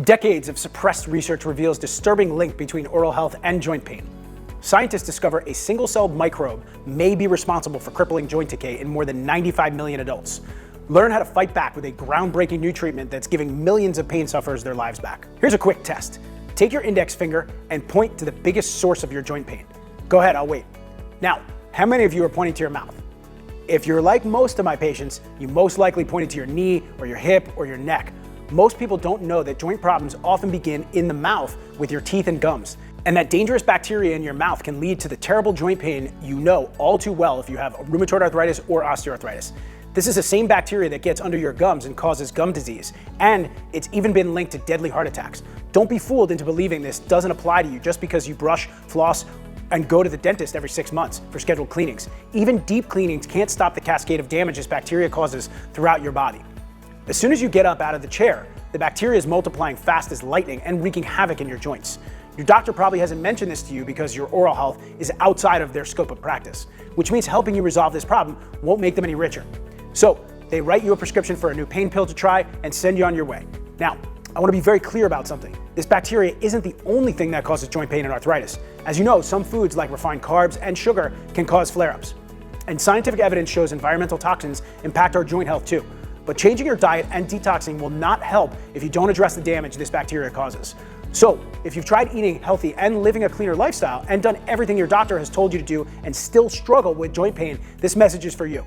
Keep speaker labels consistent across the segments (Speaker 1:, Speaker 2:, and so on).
Speaker 1: Decades of suppressed research reveals disturbing link between oral health and joint pain. Scientists discover a single-celled microbe may be responsible for crippling joint decay in more than 95 million adults. Learn how to fight back with a groundbreaking new treatment that's giving millions of pain sufferers their lives back. Here's a quick test. Take your index finger and point to the biggest source of your joint pain. Go ahead, I'll wait. Now, how many of you are pointing to your mouth? If you're like most of my patients, you most likely pointed to your knee or your hip or your neck. Most people don't know that joint problems often begin in the mouth with your teeth and gums, and that dangerous bacteria in your mouth can lead to the terrible joint pain you know all too well if you have rheumatoid arthritis or osteoarthritis. This is the same bacteria that gets under your gums and causes gum disease, and it's even been linked to deadly heart attacks. Don't be fooled into believing this doesn't apply to you just because you brush, floss, and go to the dentist every 6 months for scheduled cleanings. Even deep cleanings can't stop the cascade of damage this bacteria causes throughout your body. As soon as you get up out of the chair, the bacteria is multiplying fast as lightning and wreaking havoc in your joints. Your doctor probably hasn't mentioned this to you because your oral health is outside of their scope of practice, which means helping you resolve this problem won't make them any richer. So they write you a prescription for a new pain pill to try and send you on your way. Now, I want to be very clear about something. This bacteria isn't the only thing that causes joint pain and arthritis. As you know, some foods like refined carbs and sugar can cause flare-ups. And scientific evidence shows environmental toxins impact our joint health too. But changing your diet and detoxing will not help if you don't address the damage this bacteria causes. So, if you've tried eating healthy and living a cleaner lifestyle and done everything your doctor has told you to do and still struggle with joint pain, this message is for you.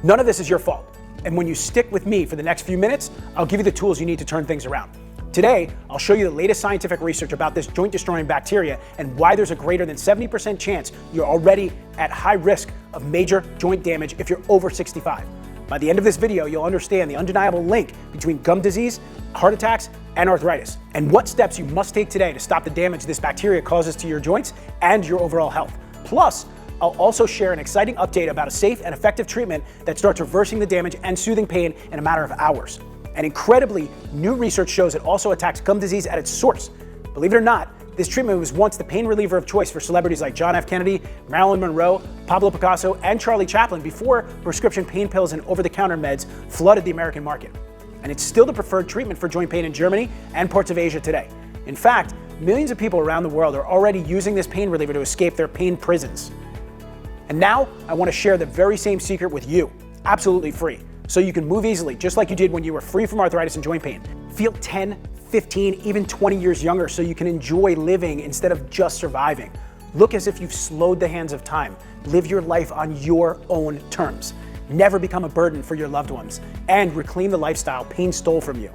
Speaker 1: None of this is your fault. And when you stick with me for the next few minutes, I'll give you the tools you need to turn things around. Today, I'll show you the latest scientific research about this joint-destroying bacteria and why there's a greater than 70% chance you're already at high risk of major joint damage if you're over 65. By the end of this video, you'll understand the undeniable link between gum disease, heart attacks, and arthritis, and what steps you must take today to stop the damage this bacteria causes to your joints and your overall health. Plus, I'll also share an exciting update about a safe and effective treatment that starts reversing the damage and soothing pain in a matter of hours. And incredibly, new research shows it also attacks gum disease at its source. Believe it or not, this treatment was once the pain reliever of choice for celebrities like John F. Kennedy, Marilyn Monroe, Pablo Picasso, and Charlie Chaplin before prescription pain pills and over-the-counter meds flooded the American market. And it's still the preferred treatment for joint pain in Germany and parts of Asia today. In fact, millions of people around the world are already using this pain reliever to escape their pain prisons. And now, I want to share the very same secret with you, absolutely free, so you can move easily, just like you did when you were free from arthritis and joint pain. Feel 10, 15, even 20 years younger so you can enjoy living instead of just surviving. Look as if you've slowed the hands of time. Live your life on your own terms. Never become a burden for your loved ones, and reclaim the lifestyle pain stole from you.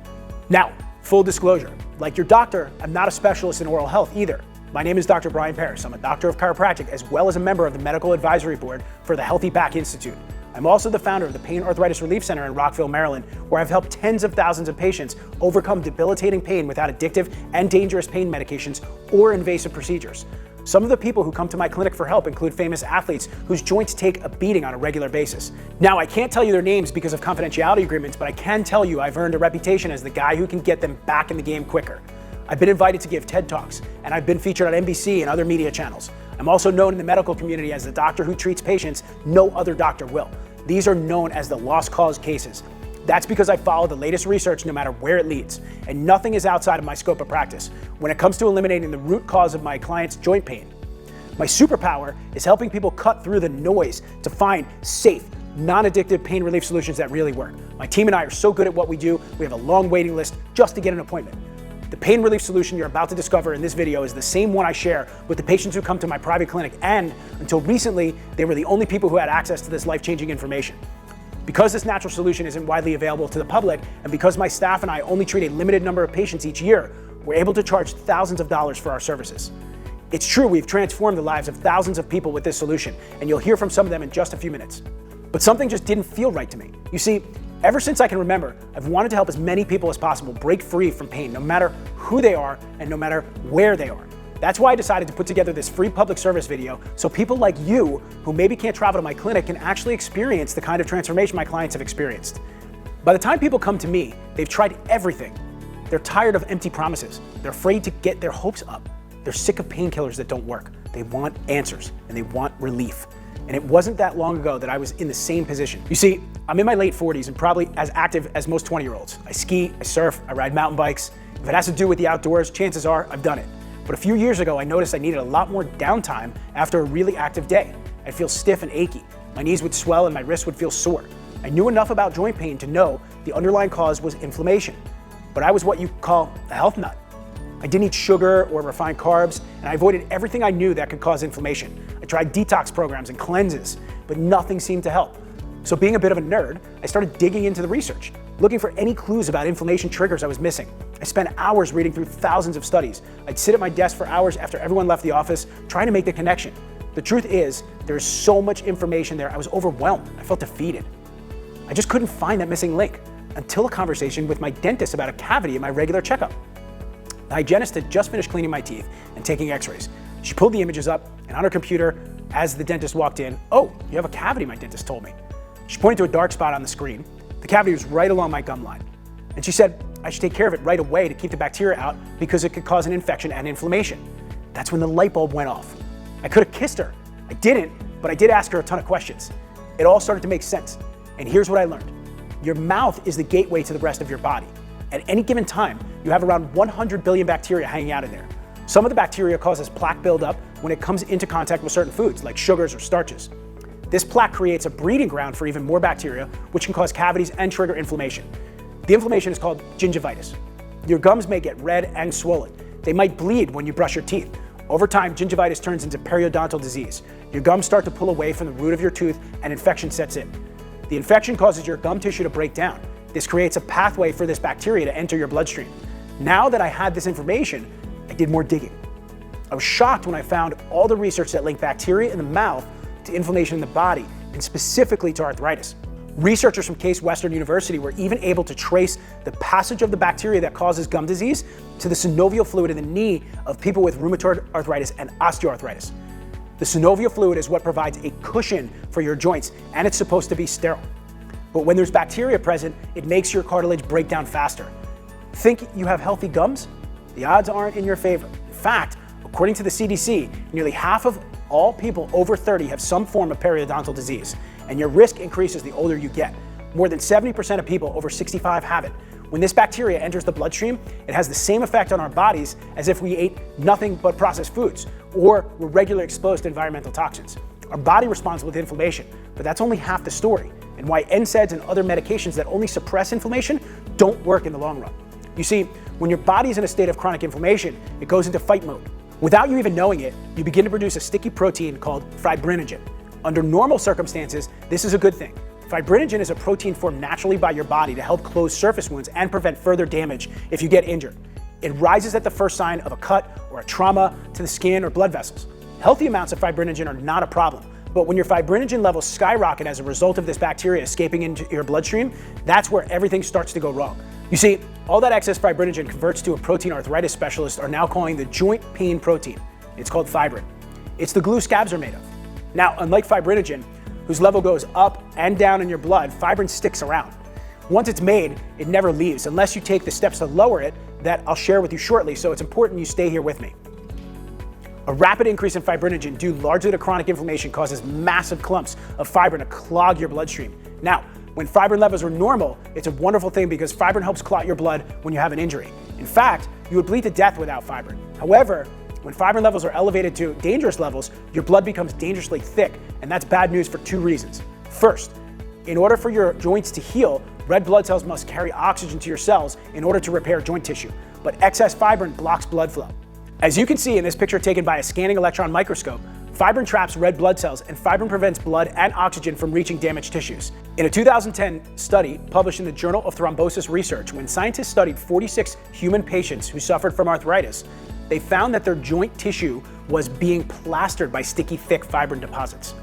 Speaker 1: Now, full disclosure, like your doctor, I'm not a specialist in oral health either. My name is Dr. Brian Parrish. I'm a doctor of chiropractic as well as a member of the Medical Advisory Board for the Healthy Back Institute. I'm also the founder of the Pain Arthritis Relief Center in Rockville, Maryland, where I've helped tens of thousands of patients overcome debilitating pain without addictive and dangerous pain medications or invasive procedures. Some of the people who come to my clinic for help include famous athletes whose joints take a beating on a regular basis. Now, I can't tell you their names because of confidentiality agreements, but I can tell you I've earned a reputation as the guy who can get them back in the game quicker. I've been invited to give TED Talks, and I've been featured on NBC and other media channels. I'm also known in the medical community as the doctor who treats patients no other doctor will. These are known as the lost cause cases. That's because I follow the latest research no matter where it leads, and nothing is outside of my scope of practice when it comes to eliminating the root cause of my client's joint pain. My superpower is helping people cut through the noise to find safe, non-addictive pain relief solutions that really work. My team and I are so good at what we do, we have a long waiting list just to get an appointment. The pain relief solution you're about to discover in this video is the same one I share with the patients who come to my private clinic, and until recently, they were the only people who had access to this life-changing information. Because this natural solution isn't widely available to the public, and because my staff and I only treat a limited number of patients each year, we're able to charge thousands of dollars for our services. It's true, we've transformed the lives of thousands of people with this solution, and you'll hear from some of them in just a few minutes. But something just didn't feel right to me. You see, ever since I can remember, I've wanted to help as many people as possible break free from pain, no matter who they are and no matter where they are. That's why I decided to put together this free public service video so people like you, who maybe can't travel to my clinic, can actually experience the kind of transformation my clients have experienced. By the time people come to me, they've tried everything. They're tired of empty promises. They're afraid to get their hopes up. They're sick of painkillers that don't work. They want answers and they want relief. And it wasn't that long ago that I was in the same position. You see, I'm in my late 40s and probably as active as most 20-year-olds. I ski, I surf, I ride mountain bikes, If it has to do with the outdoors, chances are I've done it. But a few years ago, I noticed I needed a lot more downtime after a really active day. I'd feel stiff and achy. My knees would swell and my wrists would feel sore. I knew enough about joint pain to know the underlying cause was inflammation. But I was what you call a health nut. I didn't eat sugar or refined carbs, and I avoided everything I knew that could cause inflammation. I tried detox programs and cleanses, but nothing seemed to help. So being a bit of a nerd, I started digging into the research, looking for any clues about inflammation triggers I was missing. I spent hours reading through thousands of studies. I'd sit at my desk for hours after everyone left the office, trying to make the connection. The truth is, there's so much information there, I was overwhelmed. I felt defeated. I just couldn't find that missing link until a conversation with my dentist about a cavity in my regular checkup. The hygienist had just finished cleaning my teeth and taking x-rays. She pulled the images up, and on her computer, as the dentist walked in, "Oh, you have a cavity," my dentist told me. She pointed to a dark spot on the screen. The cavity was right along my gum line. And she said I should take care of it right away to keep the bacteria out because it could cause an infection and inflammation. That's when the light bulb went off. I could have kissed her. I didn't, but I did ask her a ton of questions. It all started to make sense. And here's what I learned. Your mouth is the gateway to the rest of your body. At any given time, you have around 100 billion bacteria hanging out in there. Some of the bacteria causes plaque buildup when it comes into contact with certain foods, like sugars or starches. This plaque creates a breeding ground for even more bacteria, which can cause cavities and trigger inflammation. The inflammation is called gingivitis. Your gums may get red and swollen. They might bleed when you brush your teeth. Over time, gingivitis turns into periodontal disease. Your gums start to pull away from the root of your tooth and infection sets in. The infection causes your gum tissue to break down. This creates a pathway for this bacteria to enter your bloodstream. Now that I had this information, I did more digging. I was shocked when I found all the research that linked bacteria in the mouth to inflammation in the body, and specifically to arthritis. Researchers from Case Western University were even able to trace the passage of the bacteria that causes gum disease to the synovial fluid in the knee of people with rheumatoid arthritis and osteoarthritis. The synovial fluid is what provides a cushion for your joints, and it's supposed to be sterile. But when there's bacteria present, it makes your cartilage break down faster. Think you have healthy gums? The odds aren't in your favor. In fact, according to the CDC, nearly half of all people over 30 have some form of periodontal disease, and your risk increases the older you get. More than 70% of people over 65 have it. When this bacteria enters the bloodstream, it has the same effect on our bodies as if we ate nothing but processed foods or were regularly exposed to environmental toxins. Our body responds with inflammation, but that's only half the story, and why NSAIDs and other medications that only suppress inflammation don't work in the long run. You see, when your body is in a state of chronic inflammation, it goes into fight mode. Without you even knowing it, you begin to produce a sticky protein called fibrinogen. Under normal circumstances, this is a good thing. Fibrinogen is a protein formed naturally by your body to help close surface wounds and prevent further damage if you get injured. It rises at the first sign of a cut or a trauma to the skin or blood vessels. Healthy amounts of fibrinogen are not a problem, but when your fibrinogen levels skyrocket as a result of this bacteria escaping into your bloodstream, that's where everything starts to go wrong. You see, all that excess fibrinogen converts to a protein arthritis specialists are now calling the joint pain protein. It's called fibrin. It's the glue scabs are made of. Now, unlike fibrinogen, whose level goes up and down in your blood, fibrin sticks around. Once it's made, it never leaves unless you take the steps to lower it that I'll share with you shortly, so it's important you stay here with me. A rapid increase in fibrinogen due largely to chronic inflammation causes massive clumps of fibrin to clog your bloodstream. Now, when fibrin levels are normal, it's a wonderful thing because fibrin helps clot your blood when you have an injury. In fact, you would bleed to death without fibrin. However, when fibrin levels are elevated to dangerous levels, your blood becomes dangerously thick, and that's bad news for two reasons. First, in order for your joints to heal, red blood cells must carry oxygen to your cells in order to repair joint tissue, but excess fibrin blocks blood flow. As you can see in this picture taken by a scanning electron microscope, fibrin traps red blood cells, and fibrin prevents blood and oxygen from reaching damaged tissues. In a 2010 study published in the Journal of Thrombosis Research, when scientists studied 46 human patients who suffered from arthritis, they found that their joint tissue was being plastered by sticky, thick fibrin deposits.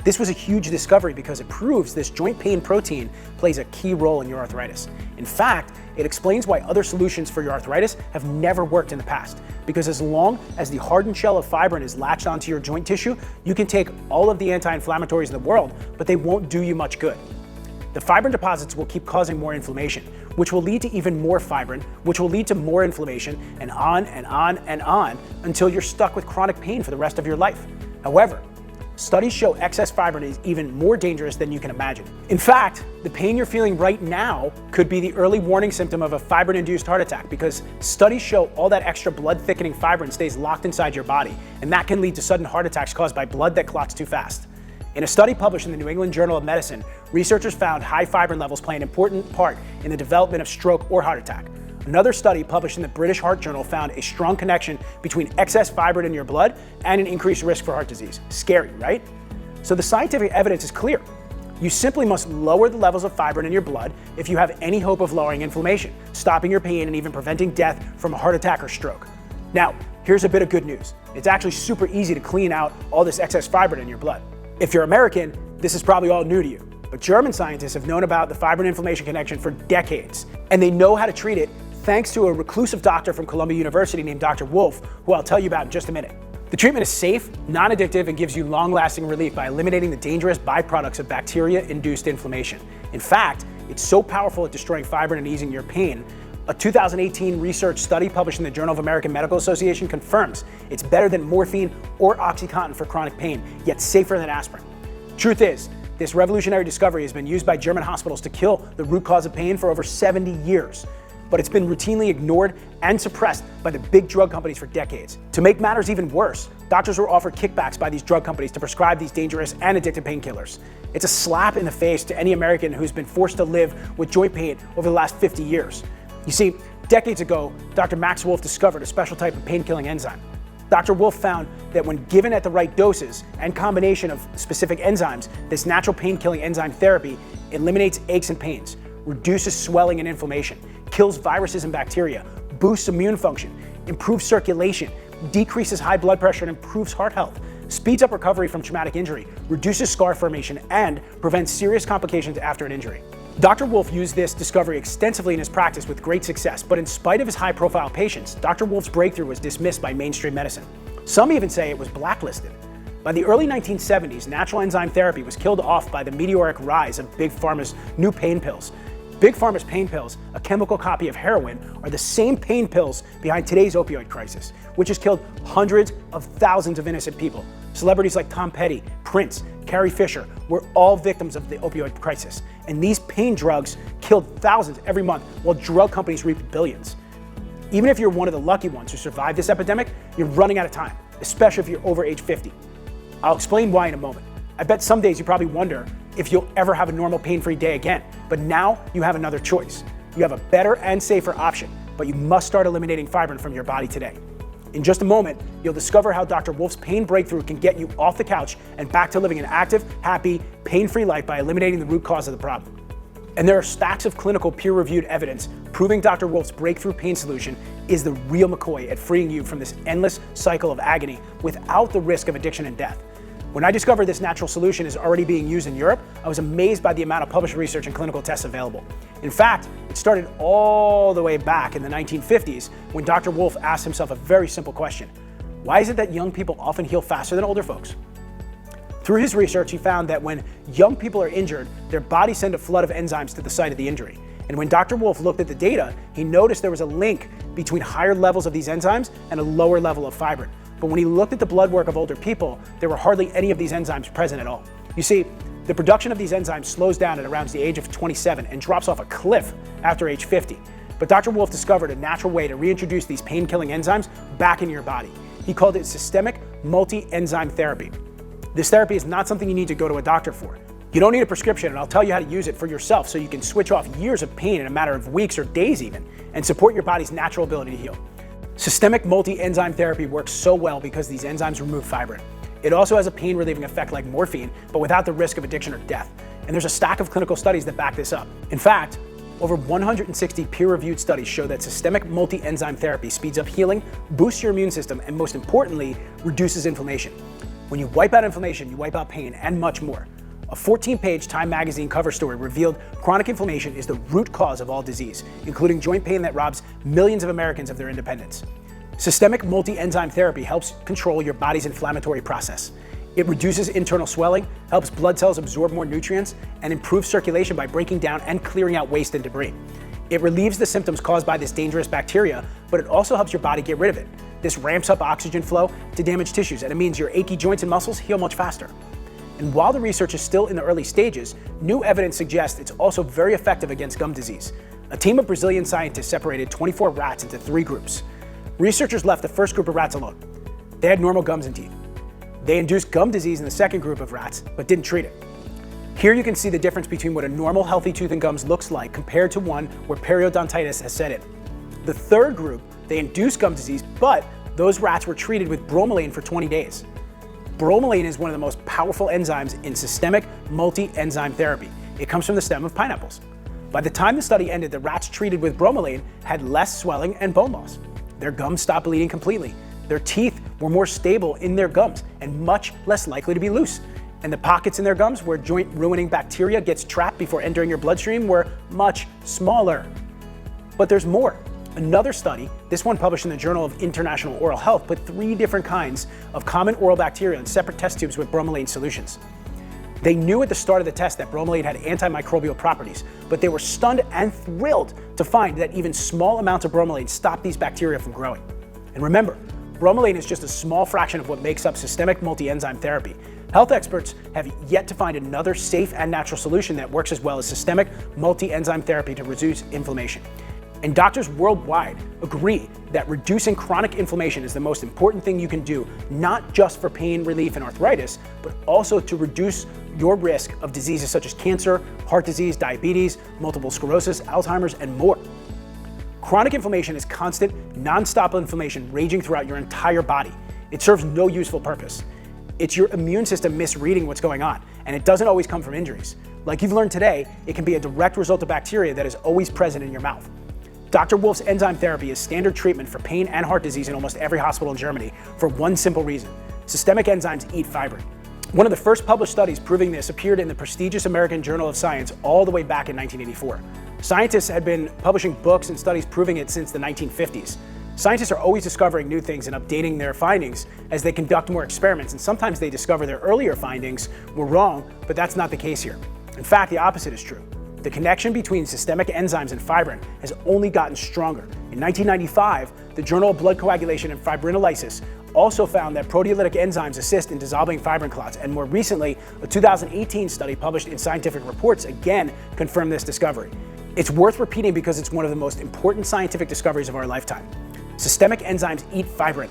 Speaker 1: This was a huge discovery because it proves this joint pain protein plays a key role in your arthritis. In fact, it explains why other solutions for your arthritis have never worked in the past. Because as long as the hardened shell of fibrin is latched onto your joint tissue, you can take all of the anti-inflammatories in the world, but they won't do you much good. The fibrin deposits will keep causing more inflammation, which will lead to even more fibrin, which will lead to more inflammation, and on and on and on until you're stuck with chronic pain for the rest of your life. However, Studies show excess fibrin is even more dangerous than you can imagine. In fact, the pain you're feeling right now could be the early warning symptom of a fibrin-induced heart attack, because studies show all that extra blood-thickening fibrin stays locked inside your body, and that can lead to sudden heart attacks caused by blood that clots too fast. In a study published in the New England Journal of Medicine, researchers found high fibrin levels play an important part in the development of stroke or heart attack. Another study published in the British Heart Journal found a strong connection between excess fibrin in your blood and an increased risk for heart disease. Scary, right? So the scientific evidence is clear. You simply must lower the levels of fibrin in your blood if you have any hope of lowering inflammation, stopping your pain, and even preventing death from a heart attack or stroke. Now, here's a bit of good news. It's actually super easy to clean out all this excess fibrin in your blood. If you're American, this is probably all new to you. But German scientists have known about the fibrin inflammation connection for decades, and they know how to treat it thanks to a reclusive doctor from Columbia University named Dr. Wolf, who I'll tell you about in just a minute. The treatment is safe, non-addictive, and gives you long-lasting relief by eliminating the dangerous byproducts of bacteria-induced inflammation. In fact, it's so powerful at destroying fibrin and easing your pain. A 2018 research study published in the Journal of American Medical Association confirms it's better than morphine or OxyContin for chronic pain, yet safer than aspirin. Truth is, this revolutionary discovery has been used by German hospitals to kill the root cause of pain for over 70 years. But it's been routinely ignored and suppressed by the big drug companies for decades. To make matters even worse, doctors were offered kickbacks by these drug companies to prescribe these dangerous and addictive painkillers. It's a slap in the face to any American who's been forced to live with joint pain over the last 50 years. You see, decades ago, Dr. Max Wolf discovered a special type of pain-killing enzyme. Dr. Wolf found that when given at the right doses and combination of specific enzymes, this natural pain-killing enzyme therapy eliminates aches and pains, reduces swelling and inflammation, kills viruses and bacteria, boosts immune function, improves circulation, decreases high blood pressure and improves heart health, speeds up recovery from traumatic injury, reduces scar formation, and prevents serious complications after an injury. Dr. Wolf used this discovery extensively in his practice with great success, but in spite of his high-profile patients, Dr. Wolf's breakthrough was dismissed by mainstream medicine. Some even say it was blacklisted. By the early 1970s, natural enzyme therapy was killed off by the meteoric rise of Big Pharma's new pain pills. Big Pharma's pain pills, a chemical copy of heroin, are the same pain pills behind today's opioid crisis, which has killed hundreds of thousands of innocent people. Celebrities like Tom Petty, Prince, Carrie Fisher were all victims of the opioid crisis. And these pain drugs killed thousands every month while drug companies reaped billions. Even if you're one of the lucky ones who survived this epidemic, you're running out of time, especially if you're over age 50. I'll explain why in a moment. I bet some days you probably wonder if you'll ever have a normal pain-free day again, but now you have another choice. You have a better and safer option, but you must start eliminating fibrin from your body today. In just a moment, you'll discover how Dr. Wolf's pain breakthrough can get you off the couch and back to living an active, happy, pain-free life by eliminating the root cause of the problem. And there are stacks of clinical peer-reviewed evidence proving Dr. Wolf's breakthrough pain solution is the real McCoy at freeing you from this endless cycle of agony without the risk of addiction and death. When I discovered this natural solution is already being used in Europe, I was amazed by the amount of published research and clinical tests available. In fact, it started all the way back in the 1950s when Dr. Wolf asked himself a very simple question: why is it that young people often heal faster than older folks? Through his research, he found that when young people are injured, their bodies send a flood of enzymes to the site of the injury. And when Dr. Wolf looked at the data, he noticed there was a link between higher levels of these enzymes and a lower level of fibrin. But when he looked at the blood work of older people, there were hardly any of these enzymes present at all. You see, the production of these enzymes slows down at around the age of 27 and drops off a cliff after age 50. But Dr. Wolf discovered a natural way to reintroduce these pain-killing enzymes back into your body. He called it systemic multi-enzyme therapy. This therapy is not something you need to go to a doctor for. You don't need a prescription, and I'll tell you how to use it for yourself so you can switch off years of pain in a matter of weeks or days even, and support your body's natural ability to heal. Systemic multi-enzyme therapy works so well because these enzymes remove fibrin. It also has a pain-relieving effect like morphine, but without the risk of addiction or death. And there's a stack of clinical studies that back this up. In fact, over 160 peer-reviewed studies show that systemic multi-enzyme therapy speeds up healing, boosts your immune system, and most importantly, reduces inflammation. When you wipe out inflammation, you wipe out pain and much more. A 14-page Time magazine cover story revealed chronic inflammation is the root cause of all disease, including joint pain that robs millions of Americans of their independence. Systemic multi-enzyme therapy helps control your body's inflammatory process. It reduces internal swelling, helps blood cells absorb more nutrients, and improves circulation by breaking down and clearing out waste and debris. It relieves the symptoms caused by this dangerous bacteria, but it also helps your body get rid of it. This ramps up oxygen flow to damaged tissues, and it means your achy joints and muscles heal much faster. And while the research is still in the early stages, new evidence suggests it's also very effective against gum disease. A team of Brazilian scientists separated 24 rats into 3 groups. Researchers left the first group of rats alone. They had normal gums and teeth. They induced gum disease in the second group of rats, but didn't treat it. Here you can see the difference between what a normal healthy tooth and gums looks like compared to one where periodontitis has set in. The third group, they induced gum disease, but those rats were treated with bromelain for 20 days. Bromelain is one of the most powerful enzymes in systemic multi-enzyme therapy. It comes from the stem of pineapples. By the time the study ended, the rats treated with bromelain had less swelling and bone loss. Their gums stopped bleeding completely. Their teeth were more stable in their gums and much less likely to be loose. And the pockets in their gums where joint-ruining bacteria gets trapped before entering your bloodstream were much smaller. But there's more. Another study, this one published in the Journal of International Oral Health, put 3 different kinds of common oral bacteria in separate test tubes with bromelain solutions. They knew at the start of the test that bromelain had antimicrobial properties, but they were stunned and thrilled to find that even small amounts of bromelain stop these bacteria from growing. And remember, bromelain is just a small fraction of what makes up systemic multi-enzyme therapy. Health experts have yet to find another safe and natural solution that works as well as systemic multi-enzyme therapy to reduce inflammation. And doctors worldwide agree that reducing chronic inflammation is the most important thing you can do, not just for pain relief and arthritis, but also to reduce your risk of diseases such as cancer, heart disease, diabetes, multiple sclerosis, Alzheimer's, and more. Chronic inflammation is constant, non-stop inflammation raging throughout your entire body. It serves no useful purpose. It's your immune system misreading what's going on, and it doesn't always come from injuries. Like you've learned today, it can be a direct result of bacteria that is always present in your mouth. Dr. Wolf's enzyme therapy is standard treatment for pain and heart disease in almost every hospital in Germany for one simple reason: systemic enzymes eat fibrin. One of the first published studies proving this appeared in the prestigious American Journal of Science all the way back in 1984. Scientists had been publishing books and studies proving it since the 1950s. Scientists are always discovering new things and updating their findings as they conduct more experiments, and sometimes they discover their earlier findings were wrong, but that's not the case here. In fact, the opposite is true. The connection between systemic enzymes and fibrin has only gotten stronger. In 1995, the Journal of Blood Coagulation and Fibrinolysis also found that proteolytic enzymes assist in dissolving fibrin clots, and more recently, a 2018 study published in Scientific Reports again confirmed this discovery. It's worth repeating because it's one of the most important scientific discoveries of our lifetime. Systemic enzymes eat fibrin,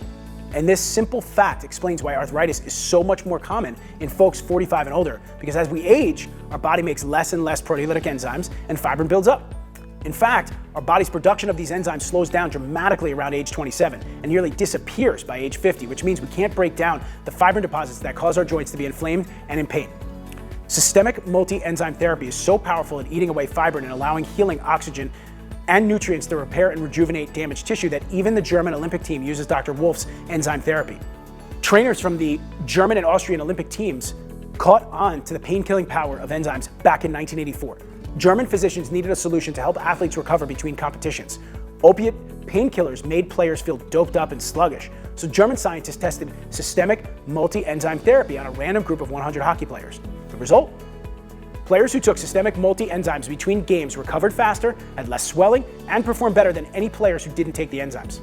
Speaker 1: and this simple fact explains why arthritis is so much more common in folks 45 and older, because as we age, our body makes less and less proteolytic enzymes and fibrin builds up. In fact, our body's production of these enzymes slows down dramatically around age 27 and nearly disappears by age 50, which means we can't break down the fibrin deposits that cause our joints to be inflamed and in pain. Systemic multi-enzyme therapy is so powerful at eating away fibrin and allowing healing oxygen and nutrients to repair and rejuvenate damaged tissue that even the German Olympic team uses Dr. Wolf's enzyme therapy. Trainers from the German and Austrian Olympic teams caught on to the pain-killing power of enzymes back in 1984. German physicians needed a solution to help athletes recover between competitions. Opiate painkillers made players feel doped up and sluggish, so German scientists tested systemic multi-enzyme therapy on a random group of 100 hockey players. The result? Players who took systemic multi-enzymes between games recovered faster, had less swelling, and performed better than any players who didn't take the enzymes.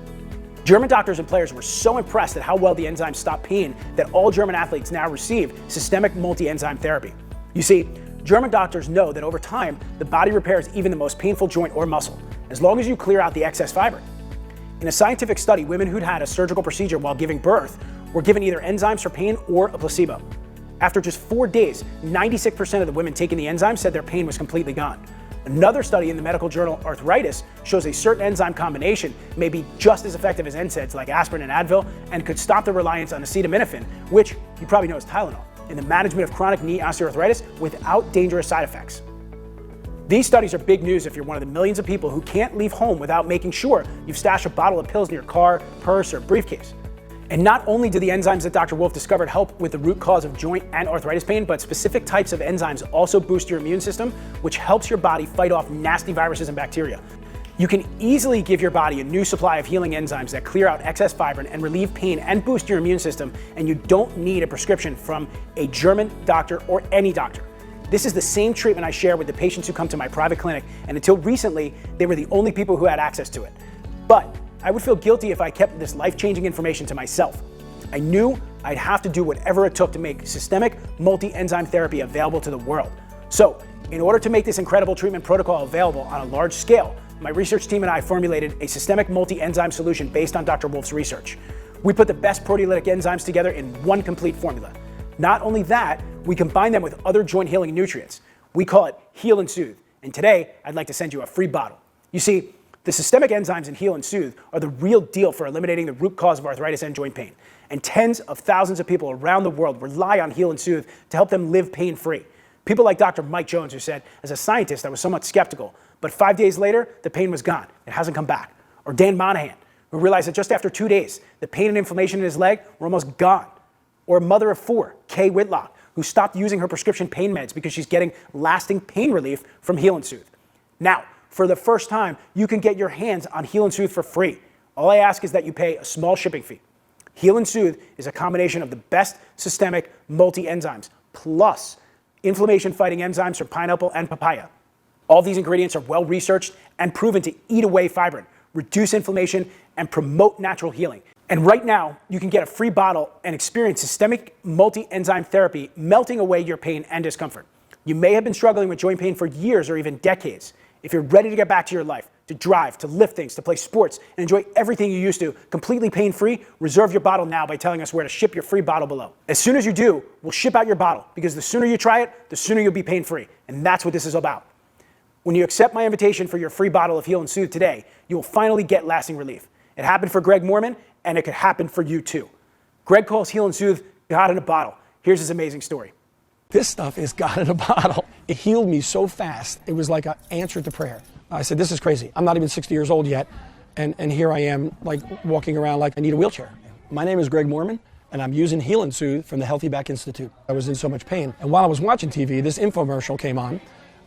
Speaker 1: German doctors and players were so impressed at how well the enzymes stopped pain that all German athletes now receive systemic multi-enzyme therapy. You see, German doctors know that over time, the body repairs even the most painful joint or muscle, as long as you clear out the excess fibrin. In a scientific study, women who'd had a surgical procedure while giving birth were given either enzymes for pain or a placebo. After just 4 days, 96% of the women taking the enzyme said their pain was completely gone. Another study in the medical journal Arthritis shows a certain enzyme combination may be just as effective as NSAIDs like aspirin and Advil and could stop the reliance on acetaminophen, which you probably know is Tylenol, in the management of chronic knee osteoarthritis without dangerous side effects. These studies are big news if you're one of the millions of people who can't leave home without making sure you've stashed a bottle of pills in your car, purse, or briefcase. And not only do the enzymes that Dr. Wolf discovered help with the root cause of joint and arthritis pain, but specific types of enzymes also boost your immune system, which helps your body fight off nasty viruses and bacteria. You can easily give your body a new supply of healing enzymes that clear out excess fibrin and relieve pain and boost your immune system, and you don't need a prescription from a German doctor or any doctor. This is the same treatment I share with the patients who come to my private clinic, and until recently, they were the only people who had access to it. But I would feel guilty if I kept this life-changing information to myself. I knew I'd have to do whatever it took to make systemic multi-enzyme therapy available to the world. So, in order to make this incredible treatment protocol available on a large scale, my research team and I formulated a systemic multi-enzyme solution based on Dr. Wolf's research. We put the best proteolytic enzymes together in one complete formula. Not only that, we combine them with other joint healing nutrients. We call it Heal and Soothe. And today, I'd like to send you a free bottle. You see, the systemic enzymes in Heal and Soothe are the real deal for eliminating the root cause of arthritis and joint pain. And tens of thousands of people around the world rely on Heal and Soothe to help them live pain-free. People like Dr. Mike Jones, who said, as a scientist, I was somewhat skeptical, but 5 days later, the pain was gone. It hasn't come back. Or Dan Monahan, who realized that just after 2 days, the pain and inflammation in his leg were almost gone. Or a mother of 4, Kay Whitlock, who stopped using her prescription pain meds because she's getting lasting pain relief from Heal and Soothe. Now, for the first time, you can get your hands on Heal and Soothe for free. All I ask is that you pay a small shipping fee. Heal and Soothe is a combination of the best systemic multi-enzymes, plus inflammation-fighting enzymes from pineapple and papaya. All these ingredients are well-researched and proven to eat away fibrin, reduce inflammation, and promote natural healing. And right now, you can get a free bottle and experience systemic multi-enzyme therapy melting away your pain and discomfort. You may have been struggling with joint pain for years or even decades. If you're ready to get back to your life, to drive, to lift things, to play sports, and enjoy everything you used to, completely pain-free, reserve your bottle now by telling us where to ship your free bottle below. As soon as you do, we'll ship out your bottle, because the sooner you try it, the sooner you'll be pain-free. And that's what this is about. When you accept my invitation for your free bottle of Heal and Soothe today, you will finally get lasting relief. It happened for Greg Moorman, and it could happen for you too. Greg calls Heal and Soothe God in a bottle. Here's his amazing story.
Speaker 2: This stuff is God in a bottle. It healed me so fast. It was like an answer to prayer. I said, this is crazy. I'm not even 60 years old yet, and here I am, like walking around like I need a wheelchair. My name is Greg Moorman, and I'm using Heal and Soothe from the Healthy Back Institute. I was in so much pain. And while I was watching TV, this infomercial came on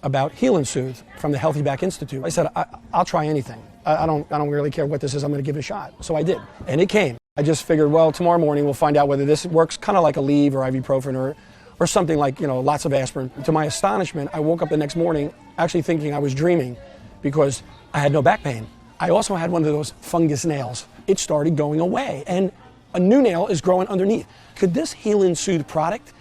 Speaker 2: about Heal and Soothe from the Healthy Back Institute. I said, I'll try anything. I don't really care what this is. I'm going to give it a shot. So I did, and it came. I just figured, well, tomorrow morning we'll find out whether this works, kind of like a Aleve or ibuprofen or something like, lots of aspirin. To my astonishment, I woke up the next morning actually thinking I was dreaming because I had no back pain. I also had one of those fungus nails. It started going away, and a new nail is growing underneath. Could this Heal and Soothe product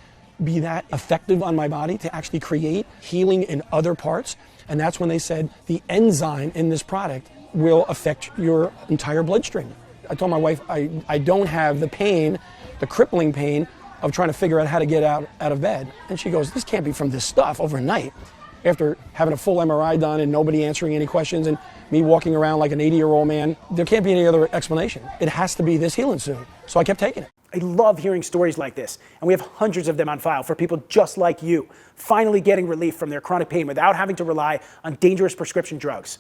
Speaker 2: be that effective on my body to actually create healing in other parts? And that's when they said the enzyme in this product will affect your entire bloodstream. I told my wife I don't have the pain, the crippling pain of trying to figure out how to get out of bed. And she goes, this can't be from this stuff overnight. After having a full MRI done and nobody answering any questions and me walking around like an 80-year-old man, there can't be any other explanation. It has to be this Heal and Soothe. So I kept taking it.
Speaker 1: I love hearing stories like this, and we have hundreds of them on file for people just like you, finally getting relief from their chronic pain without having to rely on dangerous prescription drugs.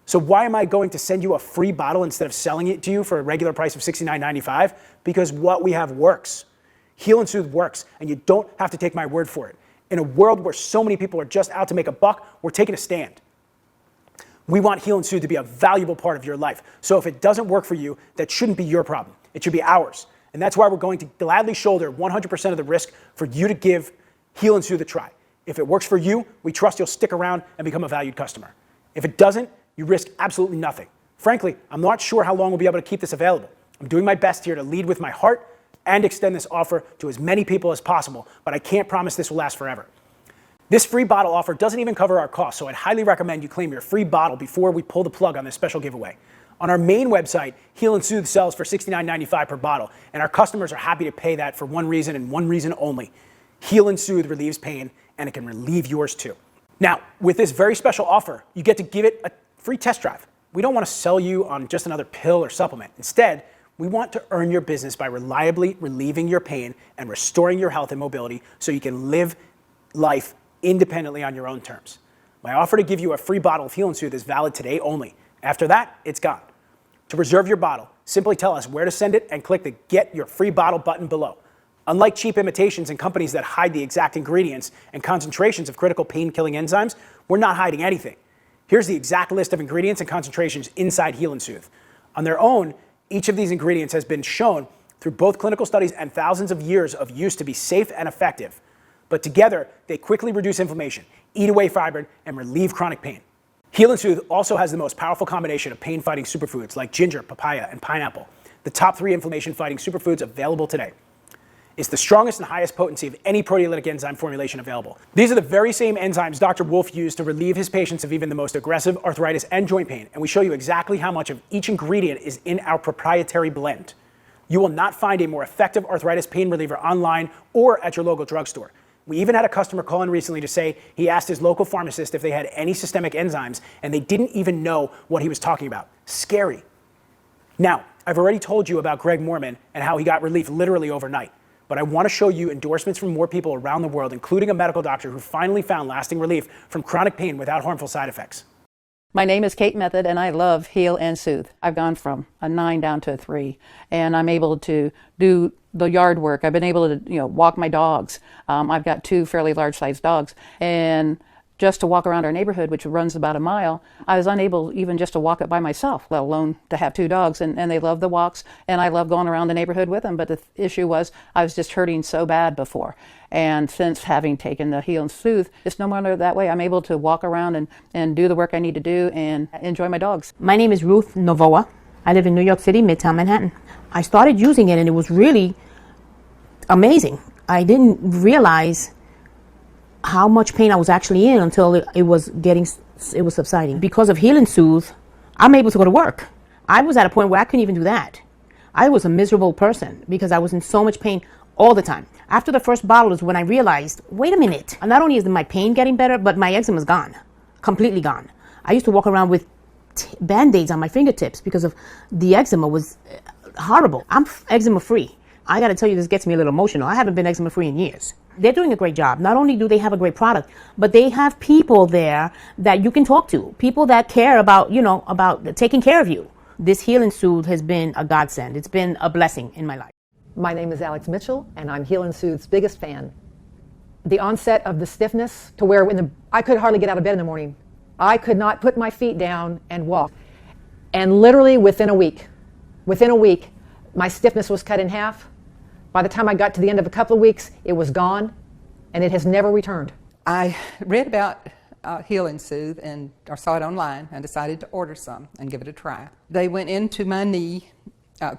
Speaker 1: So why am I going to send you a free bottle instead of selling it to you for a regular price of $69.95? Because what we have works. Heal and Soothe works, and you don't have to take my word for it. In a world where so many people are just out to make a buck, we're taking a stand. We want Heal and Soothe to be a valuable part of your life. So if it doesn't work for you, that shouldn't be your problem. It should be ours. And that's why we're going to gladly shoulder 100% of the risk for you to give Heal and Soothe a try. If it works for you, we trust you'll stick around and become a valued customer. If it doesn't, you risk absolutely nothing. Frankly, I'm not sure how long we'll be able to keep this available. I'm doing my best here to lead with my heart and extend this offer to as many people as possible, but I can't promise this will last forever. This free bottle offer doesn't even cover our costs, so I'd highly recommend you claim your free bottle before we pull the plug on this special giveaway. On our main website, Heal and Soothe sells for $69.95 per bottle, and our customers are happy to pay that for one reason and one reason only. Heal and Soothe relieves pain, and it can relieve yours too. Now, with this very special offer, you get to give it a free test drive. We don't want to sell you on just another pill or supplement. Instead, we want to earn your business by reliably relieving your pain and restoring your health and mobility so you can live life independently on your own terms. My offer to give you a free bottle of Heal and Soothe is valid today only. After that, it's gone. To reserve your bottle, simply tell us where to send it and click the Get Your Free Bottle button below. Unlike cheap imitations and companies that hide the exact ingredients and concentrations of critical pain-killing enzymes, we're not hiding anything. Here's the exact list of ingredients and concentrations inside Heal and Soothe. On their own, each of these ingredients has been shown through both clinical studies and thousands of years of use to be safe and effective. but together they quickly reduce inflammation, eat away fibrin, and relieve chronic pain. Heal and Soothe also has the most powerful combination of pain-fighting superfoods like ginger, papaya, and pineapple, the top 3 inflammation-fighting superfoods available today. It's the strongest and highest potency of any proteolytic enzyme formulation available. These are the very same enzymes Dr. Wolf used to relieve his patients of even the most aggressive arthritis and joint pain, and we show you exactly how much of each ingredient is in our proprietary blend. You will not find a more effective arthritis pain reliever online or at your local drugstore. We even had a customer call in recently to say he asked his local pharmacist if they had any systemic enzymes, and they didn't even know what he was talking about. Scary. Now, I've already told you about Greg Morman and how he got relief literally overnight. But I want to show you endorsements from more people around the world, including a medical doctor who finally found lasting relief from chronic pain without harmful side effects.
Speaker 3: My name is Kate Method, and I love Heal and Soothe. I've gone from a 9 down to a 3, and I'm able to do the yard work. I've been able to, walk my dogs. I've got 2 fairly large-sized dogs, and just to walk around our neighborhood, which runs about a mile, I was unable even just to walk it by myself, let alone to have 2 dogs. And they love the walks, and I love going around the neighborhood with them. But the issue was I was just hurting so bad before. And since having taken the Heal and Soothe, it's no longer that way. I'm able to walk around and do the work I need to do and enjoy my dogs.
Speaker 4: My name is Ruth Novoa. I live in New York City, Midtown Manhattan. I started using it, and it was really amazing. I didn't realize how much pain I was actually in until it was subsiding. Because of Heal and Soothe, I'm able to go to work. I was at a point where I couldn't even do that. I was a miserable person because I was in so much pain all the time. After the first bottle is when I realized, wait a minute, not only is my pain getting better, but my eczema's gone, completely gone. I used to walk around with Band-Aids on my fingertips because of the eczema was horrible. I'm eczema free. I got to tell you, this gets me a little emotional. I haven't been eczema free in years. They're doing a great job. Not only do they have a great product, but they have people there that you can talk to, people that care about, about taking care of you. This Heal and Soothe has been a godsend. It's been a blessing in my life.
Speaker 5: My name is Alex Mitchell, and I'm Heal and Soothe's biggest fan. The onset of the stiffness to where I could hardly get out of bed in the morning. I could not put my feet down and walk. And literally within a week, my stiffness was cut in half. By the time I got to the end of a couple of weeks, it was gone, and it has never returned.
Speaker 6: I read about Heal and Soothe or saw it online and decided to order some and give it a try. They went into my knee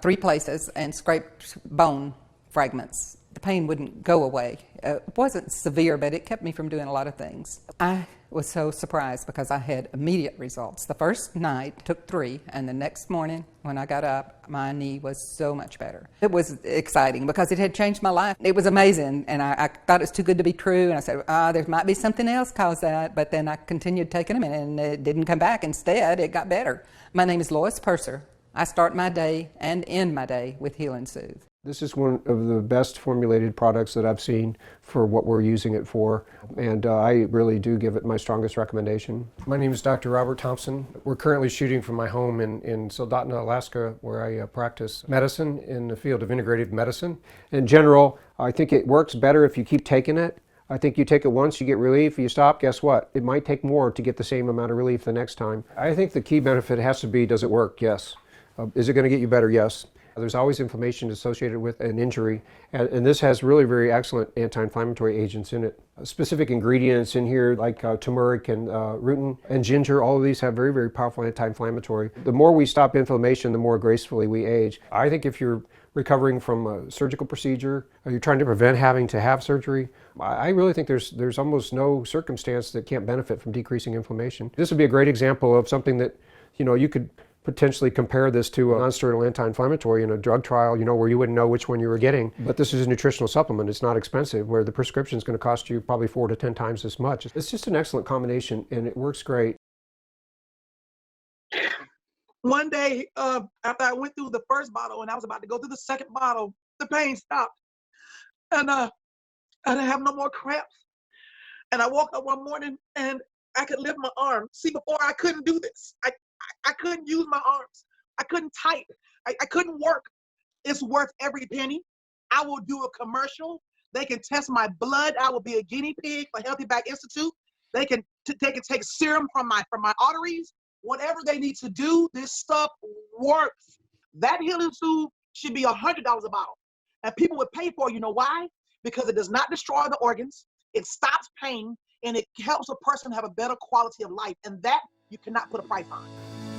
Speaker 6: 3 places and scraped bone fragments. The pain wouldn't go away. It wasn't severe, but it kept me from doing a lot of things. I was so surprised because I had immediate results. The first night took 3, and the next morning when I got up, my knee was so much better. It was exciting because it had changed my life. It was amazing, and I thought it was too good to be true, and I said, there might be something else caused that, but then I continued taking them, and it didn't come back. Instead, it got better. My name is Lois Purser. I start my day and end my day with Heal and Soothe.
Speaker 7: This is one of the best formulated products that I've seen for what we're using it for, and I really do give it my strongest recommendation. My name is Dr. Robert Thompson. We're currently shooting from my home in Soldotna, Alaska, where I practice medicine in the field of integrative medicine. In general, I think it works better if you keep taking it. I think you take it once, you get relief, you stop, guess what? It might take more to get the same amount of relief the next time. I think the key benefit has to be, does it work? Yes. Is it going to get you better? Yes. There's always inflammation associated with an injury, and this has really very excellent anti-inflammatory agents in it. Specific ingredients in here like turmeric and rutin and ginger, all of these have very, very powerful anti-inflammatory. The more we stop inflammation, the more gracefully we age. I think if you're recovering from a surgical procedure, or you're trying to prevent having to have surgery, I really think there's almost no circumstance that can't benefit from decreasing inflammation. This would be a great example of something that, you could potentially compare this to a non-steroidal anti-inflammatory in a drug trial, where you wouldn't know which one you were getting. But this is a nutritional supplement. It's not expensive, where the prescription is going to cost you probably 4 to 10 times as much. It's just an excellent combination, and it works great.
Speaker 8: One day, after I went through the first bottle and I was about to go through the second bottle, the pain stopped. And I didn't have no more cramps. And I woke up one morning and I could lift my arm. See, before I couldn't do this. I couldn't use my arms. I couldn't type. I couldn't work. It's worth every penny. I will do a commercial. They can test my blood. I will be a guinea pig for Healthy Back Institute. They can take serum from my arteries. Whatever they need to do, this stuff works. That Healing Soothe should be $100 a bottle. And people would pay for it. You know why? Because it does not destroy the organs. It stops pain and it helps a person have a better quality of life. And that you cannot put a price on.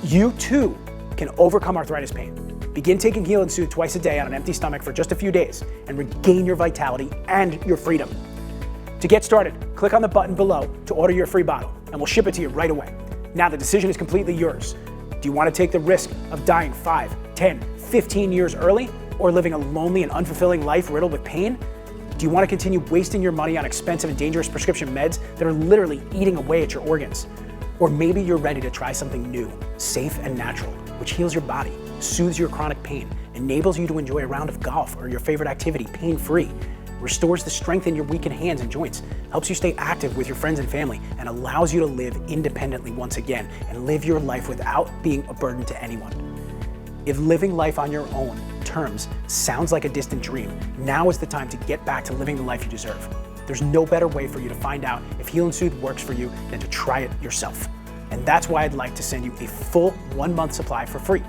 Speaker 1: You too can overcome arthritis pain. Begin taking Heal and Soothe twice a day on an empty stomach for just a few days and regain your vitality and your freedom. To get started, click on the button below to order your free bottle and we'll ship it to you right away. Now the decision is completely yours. Do you want to take the risk of dying 5, 10, 15 years early or living a lonely and unfulfilling life riddled with pain? Do you want to continue wasting your money on expensive and dangerous prescription meds that are literally eating away at your organs? Or maybe you're ready to try something new, safe and natural, which heals your body, soothes your chronic pain, enables you to enjoy a round of golf or your favorite activity pain-free, restores the strength in your weakened hands and joints, helps you stay active with your friends and family, and allows you to live independently once again and live your life without being a burden to anyone. If living life on your own terms sounds like a distant dream, now is the time to get back to living the life you deserve. There's no better way for you to find out if Heal and Soothe works for you than to try it yourself. And that's why I'd like to send you a full 1-month supply for free.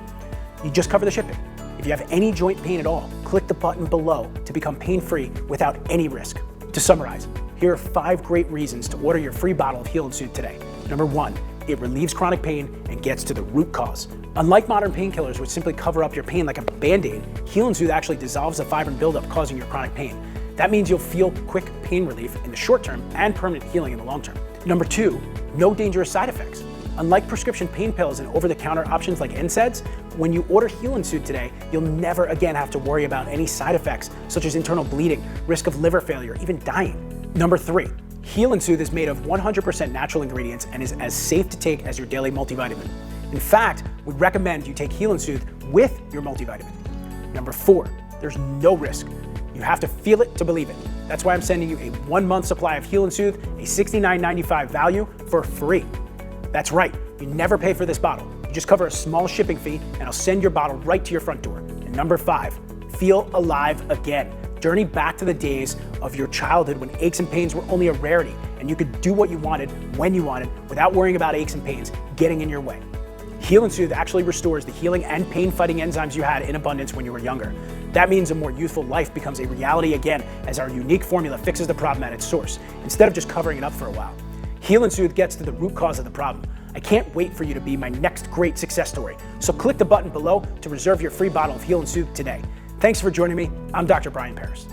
Speaker 1: You just cover the shipping. If you have any joint pain at all, click the button below to become pain-free without any risk. To summarize, here are 5 great reasons to order your free bottle of Heal and Soothe today. Number 1, it relieves chronic pain and gets to the root cause. Unlike modern painkillers, which simply cover up your pain like a Band-Aid, Heal and Soothe actually dissolves the fibrin buildup causing your chronic pain. That means you'll feel quick pain relief in the short term and permanent healing in the long term. Number 2, no dangerous side effects. Unlike prescription pain pills and over-the-counter options like NSAIDs, when you order Heal and Soothe today, you'll never again have to worry about any side effects such as internal bleeding, risk of liver failure, even dying. Number 3, Heal and Soothe is made of 100% natural ingredients and is as safe to take as your daily multivitamin. In fact, we recommend you take Heal and Soothe with your multivitamin. Number 4, there's no risk. You have to feel it to believe it. That's why I'm sending you a 1-month supply of Heal and Soothe, a $69.95 value for free. That's right, you never pay for this bottle. You just cover a small shipping fee and I'll send your bottle right to your front door. And number 5, feel alive again. Journey back to the days of your childhood when aches and pains were only a rarity and you could do what you wanted when you wanted without worrying about aches and pains getting in your way. Heal and Soothe actually restores the healing and pain-fighting enzymes you had in abundance when you were younger. That means a more youthful life becomes a reality again as our unique formula fixes the problem at its source, instead of just covering it up for a while. Heal and Soothe gets to the root cause of the problem. I can't wait for you to be my next great success story. So click the button below to reserve your free bottle of Heal and Soothe today. Thanks for joining me. I'm Dr. Brian Paris.